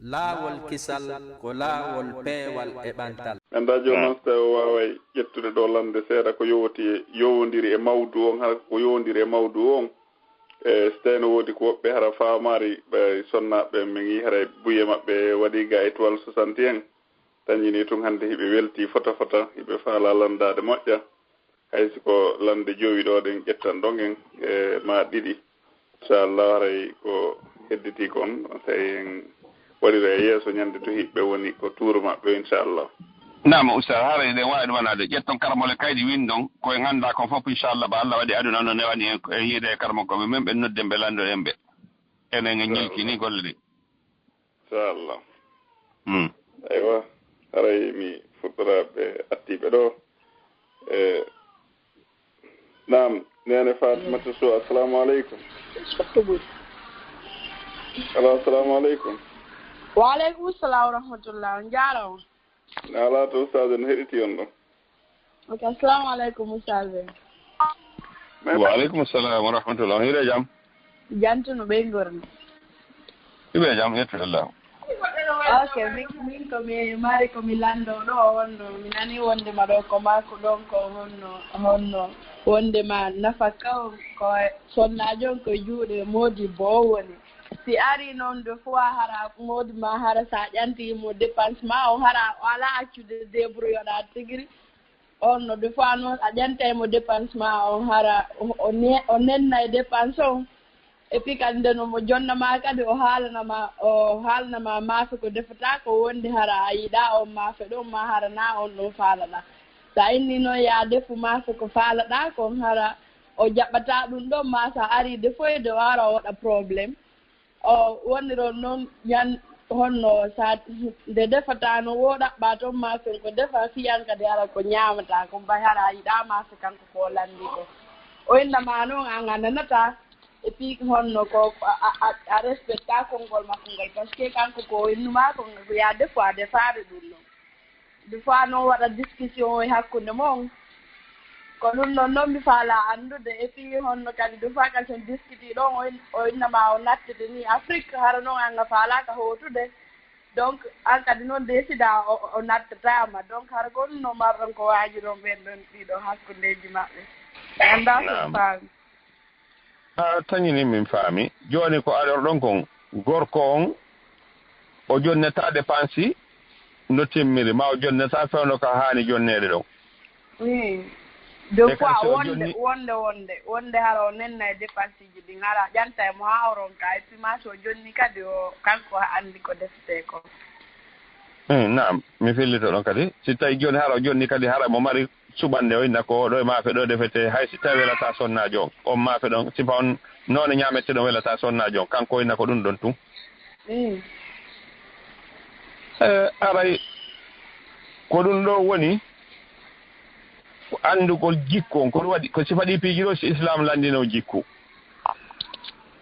laawol kisal ko laawol peewal e ɓantal. Anda jonon so tawi waaway ƴettude ɗo lande seeɗa ko yowodiri e mawdu on hara ko yowodiri e mawdu on e so tawi no woodi ko woɓɓe hara faamaari ɓe sonnaɓe min yi hara buye maɓɓe waɗi ga étoile 61 tañini tun hannde hiɓe welti fota hiɓe faala landade moƴƴa haysi ko lande jowi ɗo ɗen ƴettan ɗon en e ma ɗiɗi inchallah haray ko hedditi kon tawi en waɗira e yeeso ñande to hiɓɓe woni ko tuuru maɓɓe inchallah. Nama Oustaz haray ɗen wawi ɗum wanade ƴetton karamole kaydi win ɗon koye ganda kon fof inchallah ba Allah waɗi aduna noon newani e yiide e karamo koɓe men ɓe nodden ɓe landoɗen ɓe enen e ñilki ni golle ɗi inchallah. Aywa haray mi fuɗɗoraɓe attiɓe ɗo e nam nene Fatimata Sow assalamu aleykum. Alo assalamu aleykum. Wa aleykum salam wa rahmatullah jaaraama. Ala to Oustaz en heɗiti on ɗon. Ok assalamu aleykum Oustaz. Wa aleykum salam wa rahmatullah hiire jam. Jantuno ɓe gorno. Hiɓe jam yettudallah. Ok min komi mari komi lando ɗo honno mi nani wondema ɗo ko mako ɗon ko honno wondema nafaka on ko sonnajo on ko juuɗe moodi bo woni si ari noon de fois hara moodi ma hara sa ƴantimo dépense ma o hara o ala accude débrouilloɗa tigiri on no de fois noon a ƴantaymo dépense ma on hara o nenna e dépense on et puis kadi ndeno mo jonnama kadi o haalanama maafe ko defata ko wonde hara a yiiɗa on maafe ɗon ma hara na on ɗon faalaɗa sa inni noon ya defu maafe ko faalaɗa kon hara o jaɓɓata ɗum ɗon ma sa ari defoyde o ara o waɗa probléme o woniron noon ñan honno sa nde defata no wo ɗaɓɓa toon maafe ko defa fiyan kadi hara ko ñamata ko mbay hara a yiiɗa maafe kanko ko landi ko o innama noon an a nanata et puis honno ko a respecta konngol makko ngol par ce que kanko ko innuma ko ya des fois defaade ɗum noon des fois noon waɗa discussion e hakkunde mon ko ɗum noon noon mi faala anndude et puis honno kadi des fois kadi son discuti ɗon o innama o nattide ni Afrique hara noon an a faalaka hootude donc an kadi noon décida o nattatama donc hara ko ɗum noon marɗon ko waaji ɗon ɓen ɗon ɗiɗo hakkundeji maɓɓe annda so faami. Tañini min faami joni ko aɗor ɗon kon gorko on o jonneta dépense no timmiri ma o jonneta fewno ko haani jonneede ɗon deux fois wonde hara o nenna e dépense ji ɗi hara ƴanta e mo ha o ronka et puis ma so jonni kadi o kanko anndi ko defte ko naam mi fillito ɗon kadi si tawi joni hara o jonni kadi hara mo mari suɓande o inna ko ɗo e maafe ɗo defete hay si tawi welata sonnajo on maafe ɗon sifa on noone ñamete ɗon welata sonnajo on kanko inna ko ɗum ɗon tun aray ko ɗum ɗo woni ko andugol jikku on koɗum waɗi ko sifa ɗi piiji ɗo si islam landino jikku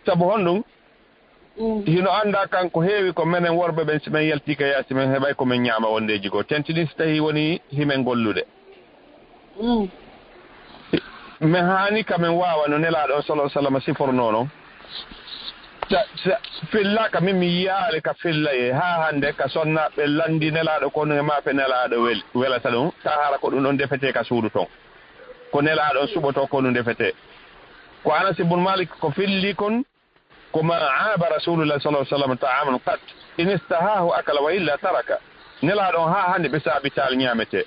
sabu honɗum hino annda kanko heewi ko menen worɓe ɓen simen yaltika yaasi men heɓay komin ñaama wondeji goo tentini so tawi woni himen gollude min haani kamin waawa no nelaaɗo o sallallahu sallam sifornoo noon fillaka min mi yiyaale ka fillaye haa hannde ka sonnaaɓe lanndi nelaaɗo kono e maafe nelaaɗo welata ɗum taa hara ko ɗum ɗon defetee ka suudu toon ko nelaaɗo on suɓotoo ko ɗum defetee ko Anas ibn Malik ko filli kon ko ma aaba rasulullah sallallahu sallam ta'aman qat in istahahu akala wa illa taraka nelaaɗo on haa hannde ɓe saabitaal ñaametee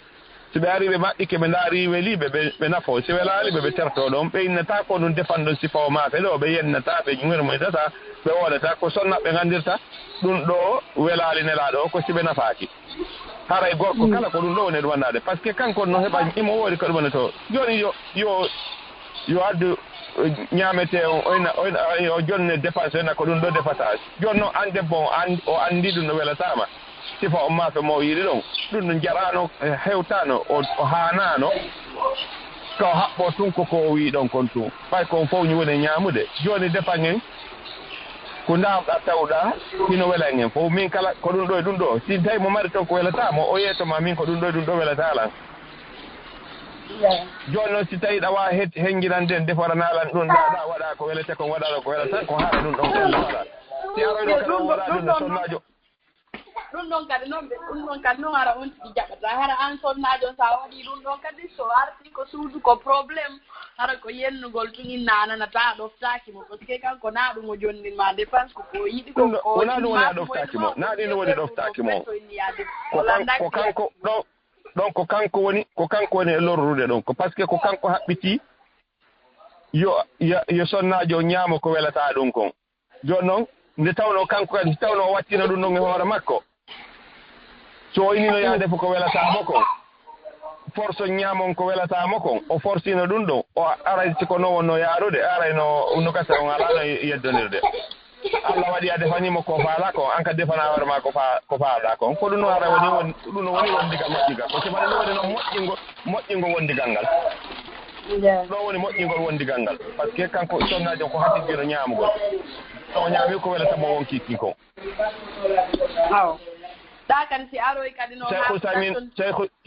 si ɓe ari ɓe maɗɗike ɓe ndaari weliɓe ɓe nafo si welaali ɓe terto ɗon ɓe innata ko ɗum defan ɗon sifa o maafe ɗo ɓe yennata ɓe ŋirmoytata ɓe woɗata ko sonnaɓe nganndirta ɗum ɗo welaali nelaaɗo o ko si ɓe nafaaki haray gorko kala ko ɗum ɗo woni ɗum wannade par ce que kanko no heɓa imo woodi ko ɗumane to jooni yo addu ñaamete o jonne dépense ena ko ɗum ɗo defata jooni noon an debbo o anndi ɗum no welatama sifa o maafe mo yiɗi ɗon ɗum ɗum jarano hewtano o haanano ko haɓɓo tun koko o wi ɗon kon tun ɓay kon fof ñu woni ñaamude jooni dépense en ko ndawɗa tawɗa hino wela en fof min kala ko ɗum ɗo e ɗum ɗo si tawi mo mari toon ko welatamo o yeetoma min ko ɗum ɗo e ɗum ɗo welatalan jooni noon si tawi ɗa wawi henjinanden defaranalan ɗum ɗa waɗa ko welete kon waɗaɗo ko welata ko haara ɗum ɗon ɗella waɗa si aroyɗo kadi on waɗa ɗum no sonnajo ɗum ɗon kadi noon ɗum ɗon kadi noon ara on tigi jaɓata hara an sonnajo sa waɗi ɗum ɗon kadi so arti ko suudu ko probléme hara ko yennugol tun inna ananata a ɗoftakimo par ce que kanko na ɗum o jonnima dépense koko yiɗi wona ɗum woni a ɗoftakimo na ɗin woni ɗoftakimo ko kanko ɗon ko kanko woni e lorrude ɗon ko par ce que ko kanko haɓɓiti yo sonnajo ñaamo ko welata ɗum kon joni noon nde tawno kanko kadi tawno o wattina ɗum ɗon e hoore makko so o inino yaade fo ko welatamo kon force ñaamon ko welatamo kon o forcino ɗum ɗon o aray siko no wonno yaarude aray no gasa on alano yeddonirde Allah waɗi a defanimo ko faala kon an ka defana hoore ma ko faaɗa kon ko ɗum no ara woni ɗum no woni wondigal moƴƴigal ko sifani ɗum woni noon moƴƴingo wondigal ngal ɗo woni moƴƴingol wondigal ngal par ce que kanko sonnajo ko hattijino ñaamugol o ñaami ko welata mo won kikki kon ɗa kadi si aroy kadi no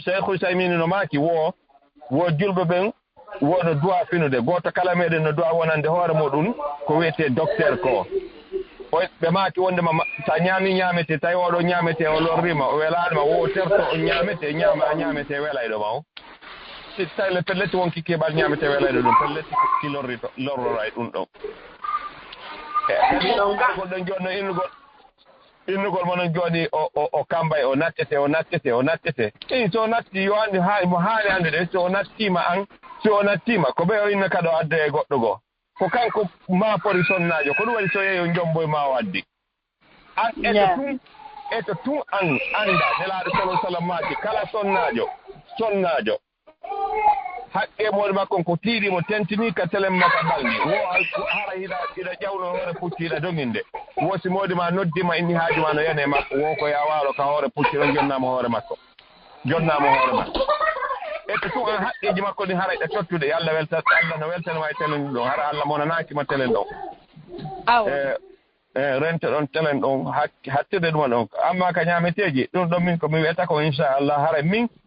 cheikh Ousamine no maaki wo julɓe ɓen wono duwa finude goto kala meɗen no duwa wonande hoore muɗum ko wiyete docteur ko ɓe maaki wondema sa ñamete tawi oɗo ñamete o lorrima o welanima wo terto o ñamete ñamete welayɗo ma o si tawi le pelletti wonki keɓal ñamete welayɗo ɗum pelletti ki lorroray ɗum ɗon kadi goɗɗon jonno innugol monon jooɗi o kambay o nattete so natti yo andi mo haani andude so o nattima ko ɓe o inna kadi o adda e goɗɗo goo ko kanko ma pori sonnajo ko ɗum waɗi so yeeyo jomboye ma o addi an eto tun an anda nelaaɗo sallallahu sallam maaki kala sonnajo haqqe moɗo makko ko tiiɗimo tentini ka telen makka balɗi wo hara hiɗa ƴawno hoore pucciɗa doginde wosi modi ma noddima inni haaji ma no yane makko wo ko ya waalo ka hoore pucci ɗon jonnama hoore makko etto tun an haqqeji makko ɗi hara ɗe tottude Allah no weltanima e telen ɗon hara Allah monanakima telen ɗon rente ɗon telen ɗon hattirde ɗuma ɗon amma ka ñameteji ɗum ɗon min komi wiyata ko Incha'Allah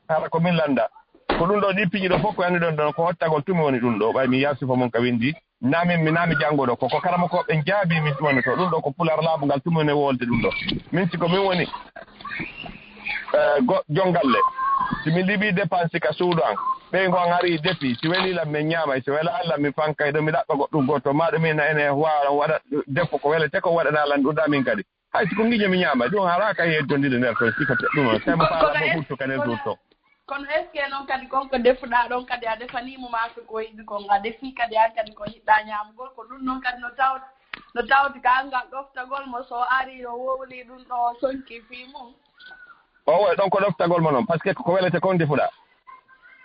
hara ko min landa ko ɗum ɗo ɗi piƴi ɗo fof ko anndi ɗon ko hottagol tumi woni ɗum ɗo ɓay mi yasifo mon ka windi mi naami janngo ɗo koko karama ko ɓen jaabi min ɗumano to ɗum ɗo ko pular laabungal tumi woni wolde ɗum ɗo min siko min woni jongalle si min liɓi dépense ka suudu an ɓey gon ari defi si welilam min ñaamay si wela Allah mi fankay ɗo mi ɗaɓɓa goɗɗum goto maɗo min ene wawa waɗa defo ko welete ko waɗanalan ɗum ɗa min kadi hay siko giƴo mi ñaamay ɗum hara kay yeddondide nder to sika ɗum ɗon temo faala mo ɓurtu ka nder tour to kono est ce que noon kadi konko defuɗa ɗon kadi a defanimo mako ko yiɗi kon a defi kadi an kadi ko yiɗɗa ñamgol ko ɗum noon kadi no tawti ka angal ɗoftagol mo so ari o wowli ɗum ɗo sonki fi mum o woy ɗon ko ɗoftagol mo noon par ce que ko welete kon defuɗa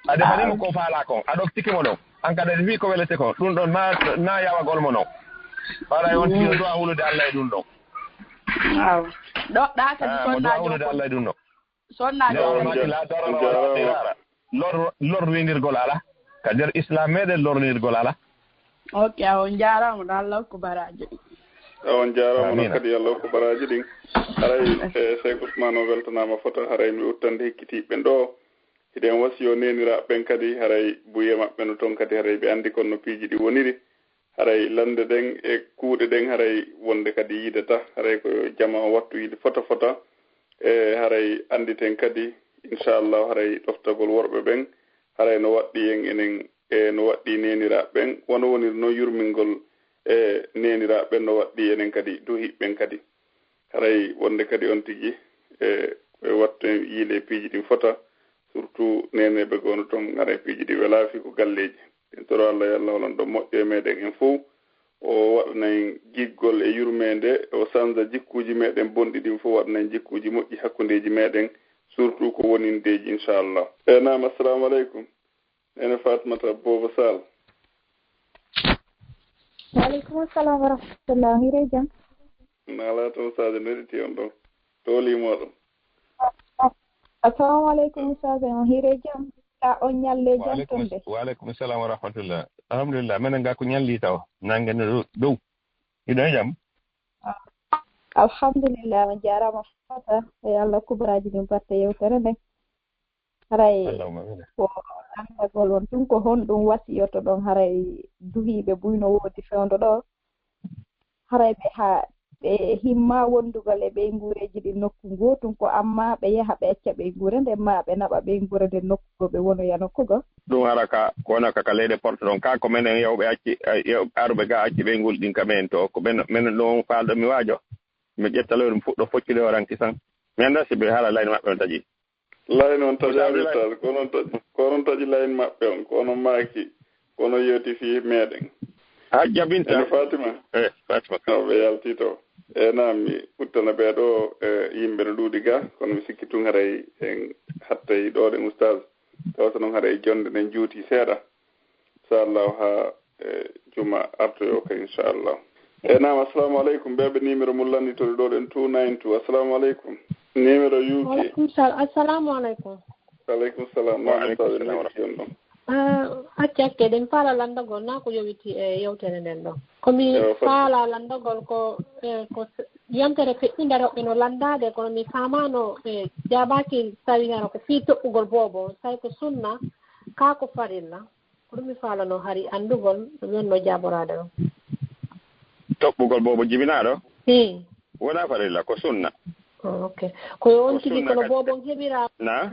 a defanimo ko faala kon a ɗoftikimo ɗon an kadi a defi ko welete kon ɗum ɗon na yawagol mo noon waɗa on tino dowa wulude Allah e ɗum ɗon ɗoɗɗa kadi sonnajo wulude Allah e ɗum ɗon lornirgol ala ka nder islam meɗen lornirgol ala ok on jarama ɗo Allah ko baraji ɗi on jarama no kadi Allah ko baraji ɗin haray Cheikh Ousmane o weltanama foto haray mi uttande hekkitiɓɓen ɗo hiɗen wasiyo neniraɓen kadi haray buye maɓɓe no toon kadi haray ɓe andi kon no piiji ɗi woniri haray lande ɗen e kuuɗe ɗen haray wonde kadi yidata haray ko jama wattu yiide fota haray anditen kadi Inch'Allah haray ɗoftagol worɓe ɓen haray no waɗɗi enen no waɗɗi neniraɓen wono wonir noon yurmingol neniraɓen no waɗɗi enen kadi duhiɓɓen kadi haray wonde kadi on tigi wattu yiile piiji ɗin fota surtout neneɓe gono toon haray piiji ɗi welaafi ko galleji ɗin toro Allah yallah holon ɗo moƴƴo e meɗen en fof o waɗanayi giggol e yurmede o sanza jikkuji meɗen bonɗi ɗin fof waɗanayi jikkuji moƴƴi hakkundeji meɗen surtout ko wonindeji Inch'Allah nam assalamu aleykum ene Fatmata Bobo Sall waaleykum assalam wa rahmatullah hire jam ala toon sadio neɗiti on ɗon tolimoɗon assalamu aleykum sadio on hire jam ta on ñalle jam tonde waaleykum assalam wa rahmatullah alhamdulillah minen ga ko ñalli taw nangene dow hiɗon jam alhamdulillah on jarama fata e Allah kubaraji ɗum batte yewtere nde haray ko andagol on ɗum ko honɗum wasiyoto ɗon haray duhiɓe buyno woodi fewndo ɗo haray ɓe ha ɓe himma wondugal e ɓeygureji ɗi nokku gotum ko amma ɓe yaha ɓe acca ɓeygure nde ma ɓe naɓa ɓeygure nde nokkugo ɓe wonoya nokkugo ɗum hara ka kono kaka leyde porte ɗon ka ko menen yewɓe acci aruɓe ga acci ɓeygol ɗin ka men to ko menen ɗon falɗo mi waajo mi ƴettaloy ɗum fuɗɗo foccude o ranki tan mi annda si ɓe haala layne maɓɓe on taƴi layne on taƴaɓe tal konon taƴi layne maɓɓe on kono maaki kono yewti fi meɗen ha jabinta Fatima Fatima ɓe yalti to nam mi ɓuttana ɓeeɗo yimɓe no ɗuuɗi ga kono mi sikki tun haray en hattay ɗo ɗen oustaz tawta noon haɗa e jonde nden juuti seeɗa inchallahu ha juma artoyo ka inchallah nam assalamu aleykum ɓeɓe numéro mum landitode ɗo ɗen 292 assalamu aleykum numéro yuuki assalamu aleykum aleykum salam noɗotaɓe nekki on ɗon accakke ɗen faala landagol na ko yowiti e yewtere nden ɗon komi faala landagol ko yontere feƴƴinde rewɓe no landade kono mi famano jabaki tawigara ko fii toɓɓugol boobo tawi ko sunna ka ko farilla ko ɗum mi faalano hari andugol wonno jaborade o toɓɓugol boobo jibinaɗo wona farilla ko sunna ok koyo on tigi kono boobon heɓira na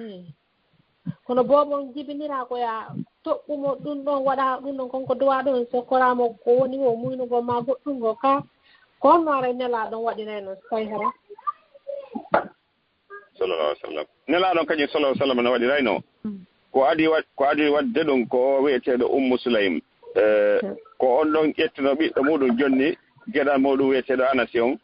kono boobon jibinira koya toɓɓumo ɗum ɗon waɗa ɗum ɗon konko duwa ɗon so koramo ko woni o muynugo ma goɗɗum go ka ko honno ara nelaɗon waɗirayno tawi hara sallallahu alih w sallam nelaɗon kañum sallah sallam no waɗirayno ko adi wadde ɗum ko wiyeteɗo Ummu Sulaym ko on ɗon ƴettino ɓiɗɗo muɗum jonni geɗal muɗum wiyeteɗo Anasi on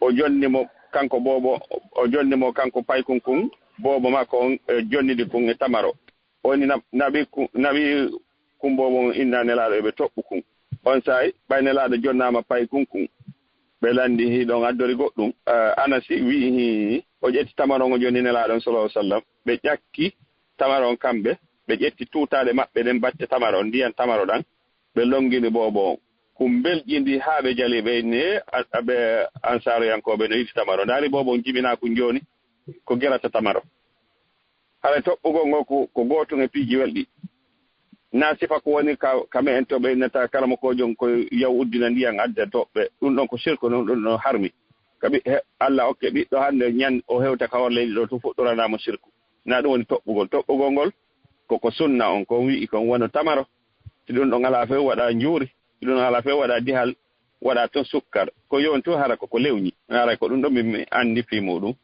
o jonnimo kanko boobo o jonnimo kanko paykunkun boobo makko on jonnidi kun e tamaro oni naɓi kun boobo inna nelaɗo eɓe toɓɓu kun on sayi ɓay nelaɗo jonnama paykunkun ɓe landi hiɗon addori goɗɗum Anasi wi o ƴetti tamaron o jonni nelaɗon sallallahu sallam ɓe ƴakki tamaron kamɓe ɓe ƴetti tuutade maɓɓe ɗen batte tamaro ndiyan tamaro ɗan ɓe longini boobo on kum belƴindi haa ɓe jali ɓe ne ɓe ansaroyankoɓe no yiɗi tamaro ndaari boobo on jibina kun jooni ko gerata tamaro hara toɓɓugol ngo ko gootum e piiji welɗi na sifa ko woni kame en to ɓe nata kala mo kojon ko yaw uddina ndiyan adda toɓɓe ɗum ɗon ko sirku ɗum ɗon harmi kaɓi Allah okke ɓiɗɗo hannde ñan o hewta kawar leydi ɗo to fuɗɗoranamo sirku na ɗum woni toɓɓugol ngol koko sunna on kon wi'i kon wono tamaro si ɗum ɗon ala few waɗa njuuri si ɗum ɗon ala few waɗa dihal waɗa toon sukkar ko yon to hara koko lewñi haray ko ɗum ɗon mi anndi fi muɗum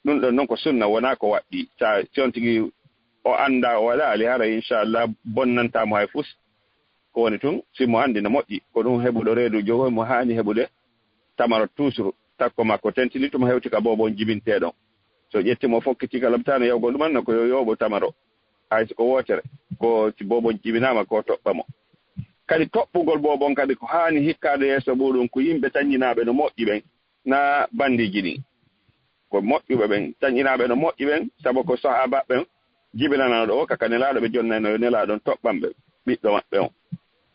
ɗum ɗon noon ko sunna wona ko waɗɗi sa si on tigi o annda o waɗa ali haray inchallah bonnantamo hay fus ko woni tun simo anndi no moƴƴi ko ɗum heɓuɗo reedu jogoy mo haani heɓude tamaro toujours takko makko tentini tuma hewti ka bobo jibinteɗon so ƴettimo fokkiti ka labtano yawgol ɗumanno ko yo yowɓo tamaro hay siko wotere ko si bobo jibinama ko toɓɓamo kadi toɓɓugol bobon kadi ko haani hikkade yeeso muɗum ko yimɓe taññinaɓe no moƴƴi ɓen na bandiji ɗin ko moƴƴuɓe ɓen taññinaɓe no moƴƴi ɓen saabu ko sahaba ɓen jibinanaɗo o kaka nelaɗo ɓe jonnayno yo nelaɗon toɓɓanɓe ɓiɗɗo maɓɓe on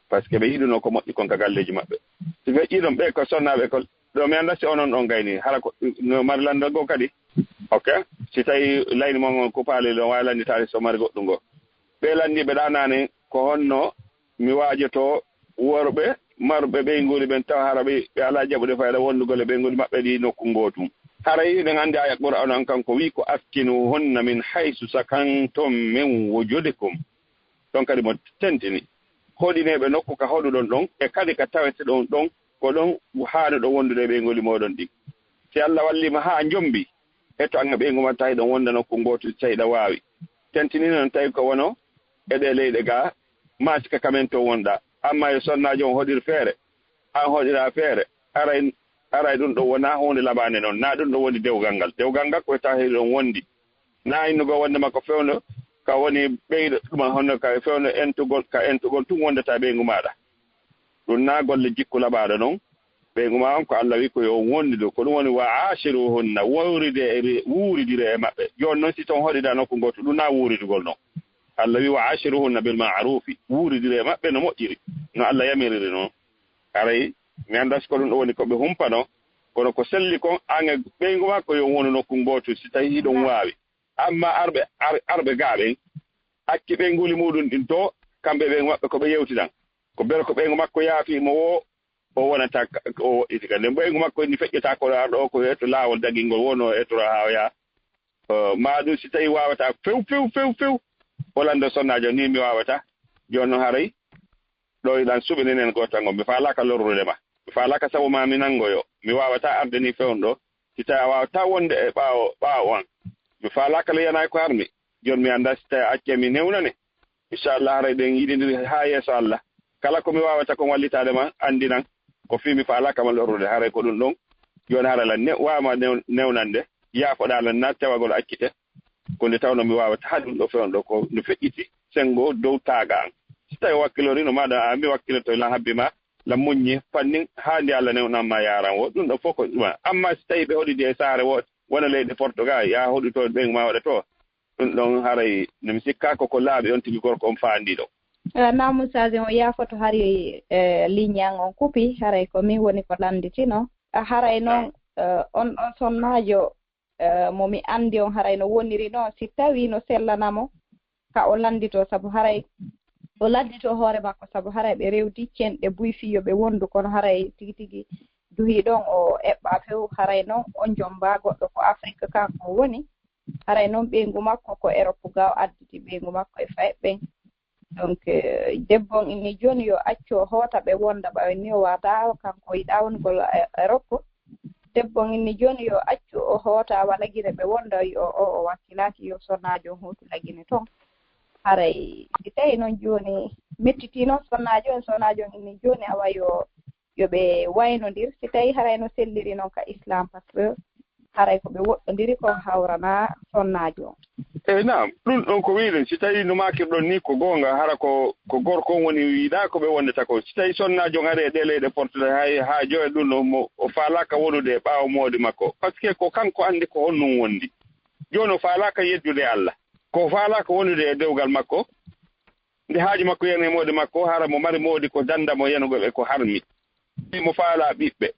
par ce que ɓe yiɗuno ko moƴƴi kon ka galleji maɓɓe si feƴƴiɗon ɓe ko sonnaɓe ko ɗo mi annda si onon ɗon gayni hara ko no mari landal goo kadi ok si tawi layni mon ko paali ɗon wawi landitade so mari goɗɗum ngoo ɓe landiɓe ɗanani ko honno mi waajoto worɓe marɓe ɓeyguli ɓen taw hara ɓe ala jaɓude fayda wondugol e ɓeyguli maɓɓe ɗi nokku ngotum hara yiɗen anndi aya qur'an an kanko wi ko askinu honna min haysu sakantum min wujudikum ɗon kadi mo tentini hoɗineɓe nokku ka hoɗuɗon ɗon e kadi ka tawete ɗon ɗon ko ɗon haani ɗo wondude ɓeygoli moɗon ɗi si Allah wallima haa jombi e to anga ɓeygu ma tawi ɗon wonda nokku ngotu tawiɗa waawi tentini noon tawi ko wono eɗe leyɗe ga masika kamen to wonɗa amma e sonnaji on hoɗir feere an hoɗira feere aray ɗum ɗo wona hunde laɓande noon na ɗum ɗo woni dewgal ngal koye tawi ɗon wondi na innugo wonde makko fewno ka woni ɓeyɗo ɗuma honno ka fewno entugol tun wondata ɓeygu maɗa ɗum na golle jikku laɓaɗo noon ɓeygu ma on ko Allah wi ko yo wondido ko ɗum woni wa ashiruhunna wuuridire e maɓɓe joni noon si toon hoɗiɗa nokku goto ɗum na wuuridugol noon Allah wi wa ashiruhunna bil ma'rufi wuuridire e maɓɓe no moƴƴiri no Allah yamiriri noon aray mi annda ko ɗum ɗo woni koɓe humpano kono ko selli kon an e ɓeygu ma ko yo wonu nokku goto si tawi hiɗon waawi amma arɓe gaaɓen acci ɓeyguli muɗum ɗin to kamɓe ɓeygu maɓɓe ko ɓe yewtitan ko bele ko ɓeygu makko yaafi mo wo o wonata o itika nde mboyngu makko ni feƴƴata ko ɗo ko to laawol dagingol wono e to hawya maɗum si tawi wawata few o lando sonnajo ni mi wawata joni noon haray ɗo iɗan suɓininen gotango mi falaka lorrude ma mi falaka sabu ma mi nangoyo mi wawata arde ni fewn ɗo si tawi a wawata wonde e ɓaawo an mi falaka le yanay ko harmi joni mi anda si tawi acce mi newnane inchallah haray ɗen yiɗidiri ha yeeso Allah kala ko mi wawata ko wallitade ma andinan ko fi mi falaka ma lorrude haray ko ɗum ɗon joni haray la wawama newnande yaafoɗa lan na tewagol accite ko nde tawno mi wawata ha ɗum ɗo fewn ɗo ko no feƴƴiti sengo dow taaga an si tawi wakkilorino maɗa mi wakkiloto lan habbi ma la muññi fannin ha ndi Allah newnanma yaran wo ɗum ɗo fof ko ɗuma amma si tawi ɓe hoɗidi e saare wona leyɗe Portugal ya hoɗuto ɓen ma waɗa to ɗum ɗon haray nomi sikka ko laaɓi on tigi gorko on faandiɗo namu saje o yafoto hari ligne an on kupi haray ko min woni ko landitino haray noon on sonnajo momi andi on haray no woniri noon si tawi no sellanamo ka o landito sabu haray o laddito hoore makko sabu haray ɓe rewdi cenɗe buy fiyo ɓe wondu kono haray tigi duhi ɗon o eɓɓa few haray noon on jomba goɗɗo ko Afrique kanko woni haray noon ɓeygu makko ko Europe gaw additi ɓeygu makko e fayɓen donc debbon inni joni yo acco hoota ɓe wonda ɓawe ni o wata kanko yiɗa wongol Europe debbon inni joni yo accu o hoota wala guine ɓe wonda yo o wakkilaki yo sonnajo huutu lagine toon haray si tawi noon joni mettiti noon sonnajo inni joni awa yoɓe waynodir si tawi haray no selliri noon ka islam par ce que haray ko ɓe woɗɗodiri ko hawrana sonnajo on eyi nam ɗum ɗon ko wiiɗen si tawi no makirɗon ni ko goonga hara ko gorko on woni wiiɗa ko ɓe wondata ko si tawi sonnajo ari e ɗe leyɗe Portugal ha joye ɗum ɗo mo o falaka wonude e ɓaawo moodi makko par ce que ko kanko andi ko honnum wondi joni o falaka yeddude Allah ko falaka wonude e dewgal makko nde haaji makko yen e moodi makko hara mo mari moodi ko dandamo yenugo ɓe ko harmi mo faala ɓiɓɓe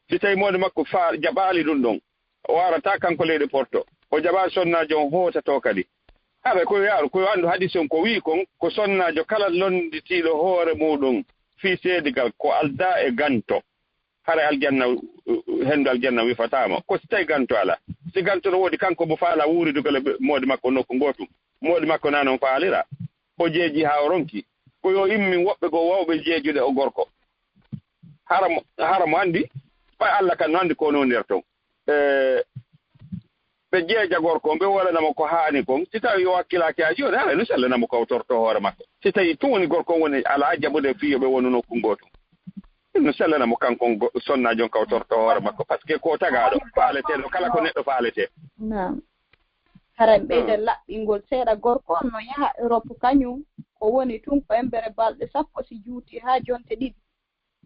si tawi moodi makko jaɓaali ɗum ɗon o warata kanko leyɗe Porto o jaɓa sonnajo on hootato kadi haɓe koye yaaru koye anndu hadis on ko wii kon ko sonnajo kala londitiiɗo hoore muɗum Fii Deediji ko alda e ganto hara aljanna henndu aljanna wifatama ko si tawi ganto ala si ganto no woodi kanko mo faala wuuridugole moodi makko nokku gootum moodi makko na noon faalira o jeeji haa o ronki ko yo immin woɓɓe goo wawɓe jeejude o gorko hara mo anndi ɓay Allah kan no anndi ko no nder toon ɓe jeeja gorko ɓe waɗanamo ko haani kon si tawi yo hakkilaki ha joni hara no sellanamo ko torto hoore makko si tawi tun woni gorko woni ala jaɓude fiyo ɓe wonu nokku gootum no sellanamo kankon sonnajo on kaw torto hoore makko par ce que ko tagaɗo faaleteɗo kala ko neɗɗo faalete nam haray ɓeyde laɓɓingol seeɗa gorko on no yaha Europe kañum ko woni tun ko embere balɗe sappo si juuti ha jonte ɗiɗi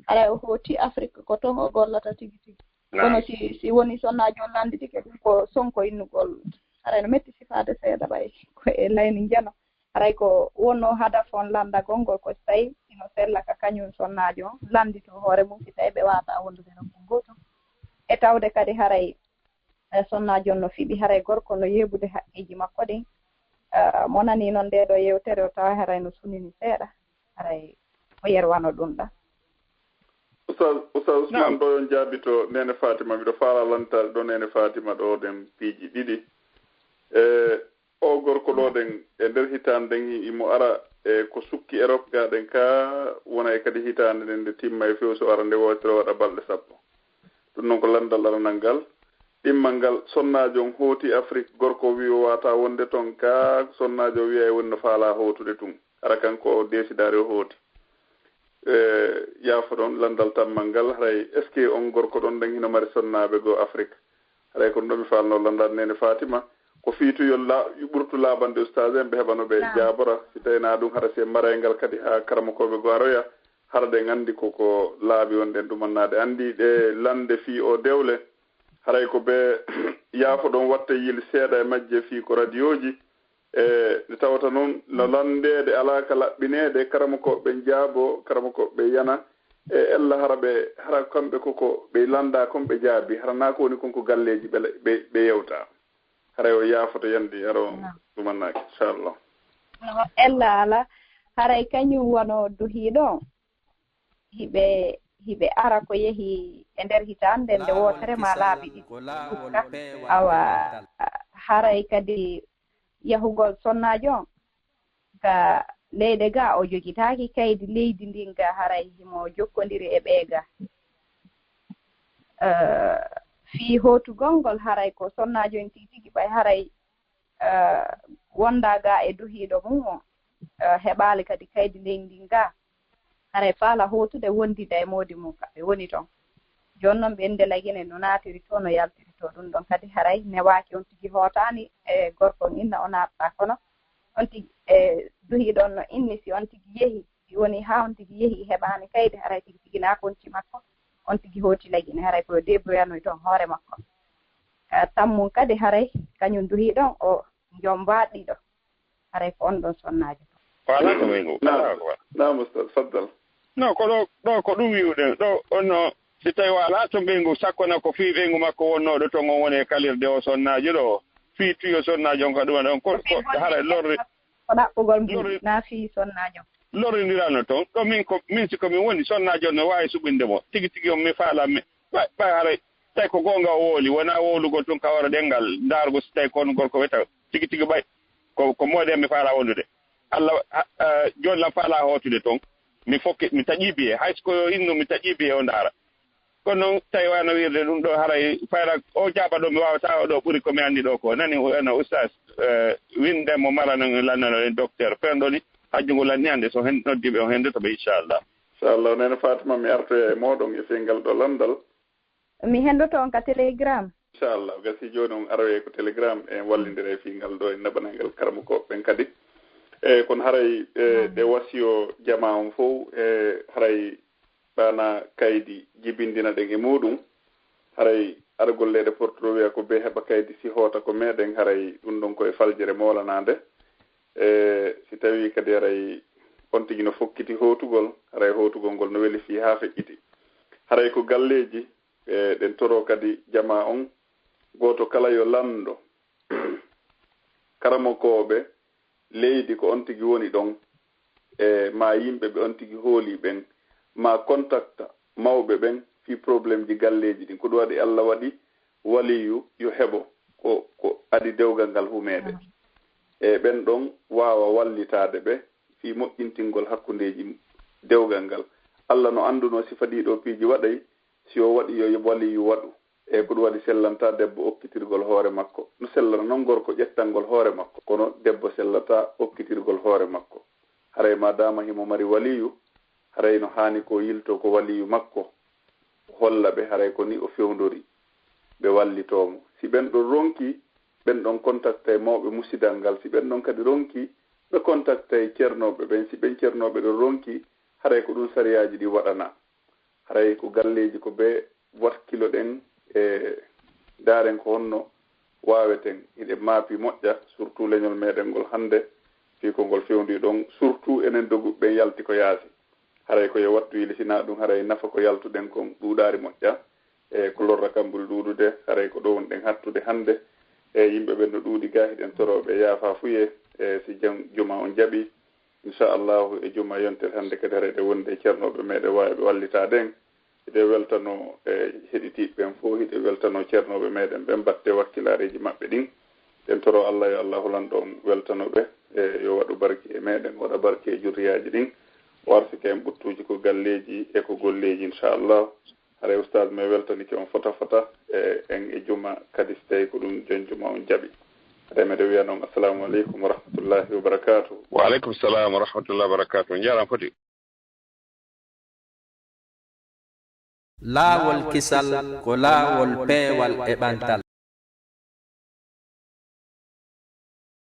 haray o hooti Afrique ko toon o gollata tigi kono si woni sonnajo on landitike ɗum ko sonko innugol haray no metti sifaade seeɗa ɓay ko e layni jano haray ko wonno hadaf on landagol ngol ko so tawi sino sella ka kañum sonnajo on landito hoore mum si tawi ɓe wata wondude nokku gotum e tawde kadi haray sonnajo on no fiɓi haray gorko no yeeɓude haqqiji makko ɗin mo nani noon nde ɗo yewtere o tawa haray no sunini seeɗa haray o yerwano ɗum ɗa Oustaz Ousmane ɗo yon jaabito nene Fatima miɗo faala lantade ɗo nene Fatima ɗo ɗen piiji ɗiɗi o gorko ɗo ɗen e nder hitande nden imo ara e ko sukki Europe gaɗen ka wona e kadi hitande nden nde timma e few so ara nde wotoro waɗa balɗe sappo ɗum noon ko landal aranal ngal ɗimmal ngal sonnajo on hooti Afrique gorko wi o wata wonde toon ka sonnajo wiya e woni no faala hootude tun ara kanko o desidare o hooti yaafo ɗon landal tammal ngal haray est ce que on gorko ɗon ɗen hino mari sonnaɓe goo Afrique haray kono ɗo mi falno landal nene Fatima ko fiitu yo ɓurtu laabande oustaz en ɓe heɓanoɓe jaabora si tawina ɗum hara se maraygal kadi ha karamakoɓe goo aroya hara ɗen anndi koko laaɓi on ɗen ɗumannade anndi ɗe lande fii o dewle haray ko ɓe yaafo ɗon watta yil seeɗa e majje fii ko radio ji nde tawata noon no landede alaka laɓɓineede karamakoɓe jaabo karamakoɓe yana e ella hara kamɓe koko ɓe landa kon ɓe jaabi harana ko woni konko galleji ɓe yewta haray o yaafoto yandi aro ɗumannaki inchallah no ella ala haray kañum wono duhiɗo hiɓe ara ko yehi e nder hitande nde wotere ma laabi ɗiɗi hukka awa haray kadi yahugol sonnajo on ga leyɗe ga o jogitaki kaydi leydi ndin ga haray himo jokkodiri e ɓeega fii hootugol ngol haray ko sonnajo en titigi ɓay haray wonda ga e duhiɗo mum o heɓali kadi kaydi leydi ndin ga haray faala hootude wondida e moodi mum kamɓe woni toon jooni noon ɓe ndelagine no naatiri to no yaltiri to ɗum ɗon kadi haray newaki on tigi hootani e gorko on inna o naatata kono on tigi e duhiɗon no inni si on tigi yehi si woni ha on tigi yehi heɓani kaydi haray tigi tigi na konti makko on tigi hooti lagine haray koyo débrouillanoy toon hoore makko tammum kadi haray kañum duhiɗon o jombaɗɗiɗo haray ko on ɗon sonnajo wala ko wengo naam ustad faddal no ko ɗo ko ɗum wiwɗen ɗo onno si tawi wala to ɓeygu sakkona ko fii ɓeygu makko wonnoɗo to on woni e kalirde o sonnajo ɗo fii tuyo sonnajo on ka ɗuma ɗon ko haray lorri ko ɗaɓɓugol mum na fii sonnajo lorrindirano toon ɗo min siko min woni sonnajo no wawi suɓinde mo tigi tigi on mi faalanmi ɓay haray tawi ko gonga o wooli wona woolugol tun kawara ɗengal dargo si tawi kono gorko weta tigi tigi ɓay ko moɗen mi faala wondude Allah joni lam faala hootude toon mi fokki mi taƴi biye haysko inno mi taƴi biye o ndaara kono noon tawi wano wirde ɗum ɗo haray fayra o jaɓa ɗo mi wawata o ɗo ɓuri komi anndi ɗo ko nani no oustaz windemo marano lannano en docteur penɗo ni hajjungo lanni hannde so hen noddiɓe o hennde to ɓe inchallah nene Fatima mi artoya e moɗon e fengal ɗo landal mi hendoto on ka télégramme inchallah gasi joni on aroye ko télégramme en wallidira e fingal ɗo e naɓanal ngal karmukoɓe ɓen kadi kono haray ɗe wasiyo jama on fof haray ɓana kaydi jibindina ɗen e muɗum haray aɗa golleɗe portoro wiya ko be heɓa kaydi si hoota ko meɗen haray ɗum ɗon koye faljere molanade si tawi kadi haray on tigi no fokkiti hootugol haray hootugol ngol no weeli fi ha feƴƴiti haray ko galleji ɗen toro kadi jama on goto kala yo lando karamokoɓe leydi ko on tigi woni ɗon ma yimɓe ɓe on tigi hooli ɓen ma contacta mawɓe ɓen fi probléme ji galleji ɗin ko ɗum waɗi Allah waɗi waliyu yo heɓo ko adi dewgal ngal humeɗe ɓen ɗon wawa wallitade ɓe fi moƴƴintingol hakkundeji dewgal ngal Allah no anduno sifa ɗiɗo piiji waɗay si o waɗi yo waliyu waɗu ko ɗum waɗi sellanta debbo okkitirgol hoore makko no sellana noon gorko ƴettangol hoore makko kono debbo sellata okkitirgol hoore makko haray ma dama himo mari waliyu haray no haani ko yilto ko waliyu makko holla ɓe haray ko ni o fewndori ɓe wallitomo si ɓen ɗon ronki ɓen ɗon contacta e mawɓe musidal ngal si ɓen ɗon kadi ronki ɓe contacta e ceernoɓe ɓen si ɓen ceernoɓe ɗon ronki haray ko ɗum sariyaji ɗi waɗana haray ko galleji ko ɓe watkilo ɗen e daren ko honno waweten hiɗe maapi moƴƴa surtout leñol meɗen ngol hande fi ko ngol fewndi ɗon surtout enen doguɓe yalti ko yaasi haray koye wattu yilisina ɗum haray nafa ko yaltuɗen kon ɗuuɗari moƴƴa ko lorra kamburi ɗuuɗude haray ko ɗo wonɗen hattude hande yimɓe ɓen no ɗuuɗi ga hiɗen toroɓe yaafa fuye si juma on jaaɓi inchallahu e juma yontere hande kadi haray ɗe wonde ceernoɓe meɗe wawi ɓe wallitaden hiɗe weltano heɗitiɓe ɓen fof hiɗe weltano ceernoɓe meɗen ɓen batte wakkilareji maɓɓe ɗin ɗen toro Allah yo Allah hulan ɗon weltanoɓe yo waɗu barki e meɗen waɗa barki e jurriyaji ɗin warsike en ɓuttuji ko galleji e ko golleji inchallah haray oustaz me weltanike on fota en e juma kadi so tawi ko ɗum jon juma on jaaɓi haray mede wiya noon assalamu aleykum wa rahmatullahi wa barakatuh wa aleykum salam wa rahmatullahi wa barakatuh jaram foti laawol kisal ko laawol peewal e ɓantal